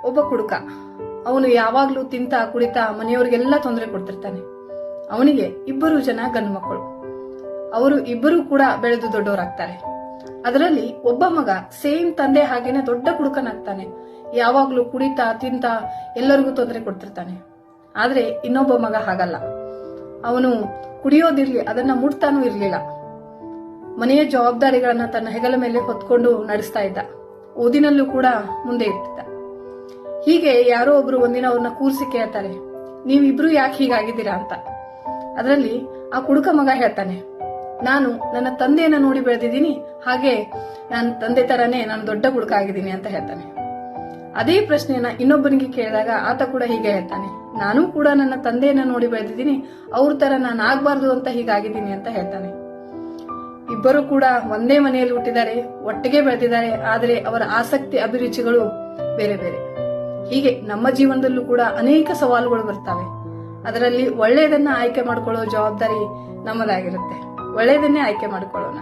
ಒಬ್ಬ ಕುಡುಕ. ಅವನು ಯಾವಾಗ್ಲೂ ತಿಂತ ಕುಡಿತಾ ಮನೆಯವರಿಗೆಲ್ಲ ತೊಂದರೆ ಕೊಡ್ತಿರ್ತಾನೆ. ಅವನಿಗೆ 2 ಜನ ಗಂಡು ಮಕ್ಕಳು. ಅವರು ಇಬ್ಬರು ಕೂಡ ಬೆಳೆದು ದೊಡ್ಡವರಾಗ್ತಾರೆ. ಅದರಲ್ಲಿ ಒಬ್ಬ ಮಗ ಸೇಮ್ ತಂದೆ ಹಾಗೇನೆ ದೊಡ್ಡ ಕುಡುಕನಾಗ್ತಾನೆ. ಯಾವಾಗ್ಲೂ ಕುಡಿತಾ ತಿಂತ ಎಲ್ಲರಿಗೂ ತೊಂದರೆ ಕೊಡ್ತಿರ್ತಾನೆ. ಆದ್ರೆ ಇನ್ನೊಬ್ಬ ಮಗ ಹಾಗಲ್ಲ. ಅವನು ಕುಡಿಯೋದಿರ್ಲಿ, ಅದನ್ನ ಮುಟ್ತಾನೂ ಇರ್ಲಿಲ್ಲ. ಮನೆಯ ಜವಾಬ್ದಾರಿಗಳನ್ನ ತನ್ನ ಹೆಗಲ ಮೇಲೆ ಹೊತ್ಕೊಂಡು ನಡೆಸ್ತಾ ಇದ್ದ. ಓದಿನಲ್ಲೂ ಕೂಡ ಮುಂದೆ ಇರ್ತಿದ್ದ. ಹೀಗೆ ಯಾರೋ ಒಬ್ರು ಒಂದಿನ ಅವ್ರನ್ನ ಕೂರ್ಸಿ ಕೇಳ್ತಾರೆ, ನೀವಿಬ್ರು ಯಾಕೆ ಹೀಗಾಗಿದ್ದೀರಾ ಅಂತ. ಅದರಲ್ಲಿ ಆ ಕುಡುಕ ಮಗ ಹೇಳ್ತಾನೆ, ನಾನು ನನ್ನ ತಂದೆಯನ್ನ ನೋಡಿ ಬೆಳೆದಿದ್ದೀನಿ, ಹಾಗೆ ನನ್ನ ತಂದೆ ತರಾನೇ ನಾನು ದೊಡ್ಡ ಕುಡುಕ ಆಗಿದ್ದೀನಿ ಅಂತ ಹೇಳ್ತಾನೆ. ಅದೇ ಪ್ರಶ್ನೆಯನ್ನ ಇನ್ನೊಬ್ಬನಿಗೆ ಕೇಳಿದಾಗ ಆತ ಕೂಡ ಹೀಗೆ ಹೇಳ್ತಾನೆ, ನಾನು ಕೂಡ ನನ್ನ ತಂದೆಯನ್ನ ನೋಡಿ ಬೆಳೆದಿದ್ದೀನಿ, ಅವ್ರ ತರ ನಾನು ಆಗ್ಬಾರ್ದು ಅಂತ ಹೀಗಾಗಿದ್ದೀನಿ ಅಂತ ಹೇಳ್ತಾನೆ. ಇಬ್ಬರು ಕೂಡ ಒಂದೇ ಮನೆಯಲ್ಲಿ ಹುಟ್ಟಿದ್ದಾರೆ, ಒಟ್ಟಿಗೆ ಬೆಳೆದಿದ್ದಾರೆ. ಆದರೆ ಅವರ ಆಸಕ್ತಿ ಅಭಿರುಚಿಗಳು ಬೇರೆ ಬೇರೆ. ಹೀಗೆ ನಮ್ಮ ಜೀವನದಲ್ಲೂ ಕೂಡ ಅನೇಕ ಸವಾಲುಗಳು ಬರ್ತವೆ. ಅದರಲ್ಲಿ ಒಳ್ಳೆಯದನ್ನ ಆಯ್ಕೆ ಮಾಡ್ಕೊಳ್ಳೋ ಜವಾಬ್ದಾರಿ ನಮ್ಮದಾಗಿರುತ್ತೆ. ಒಳ್ಳೆಯದನ್ನೇ ಆಯ್ಕೆ ಮಾಡ್ಕೊಳ್ಳೋಣ.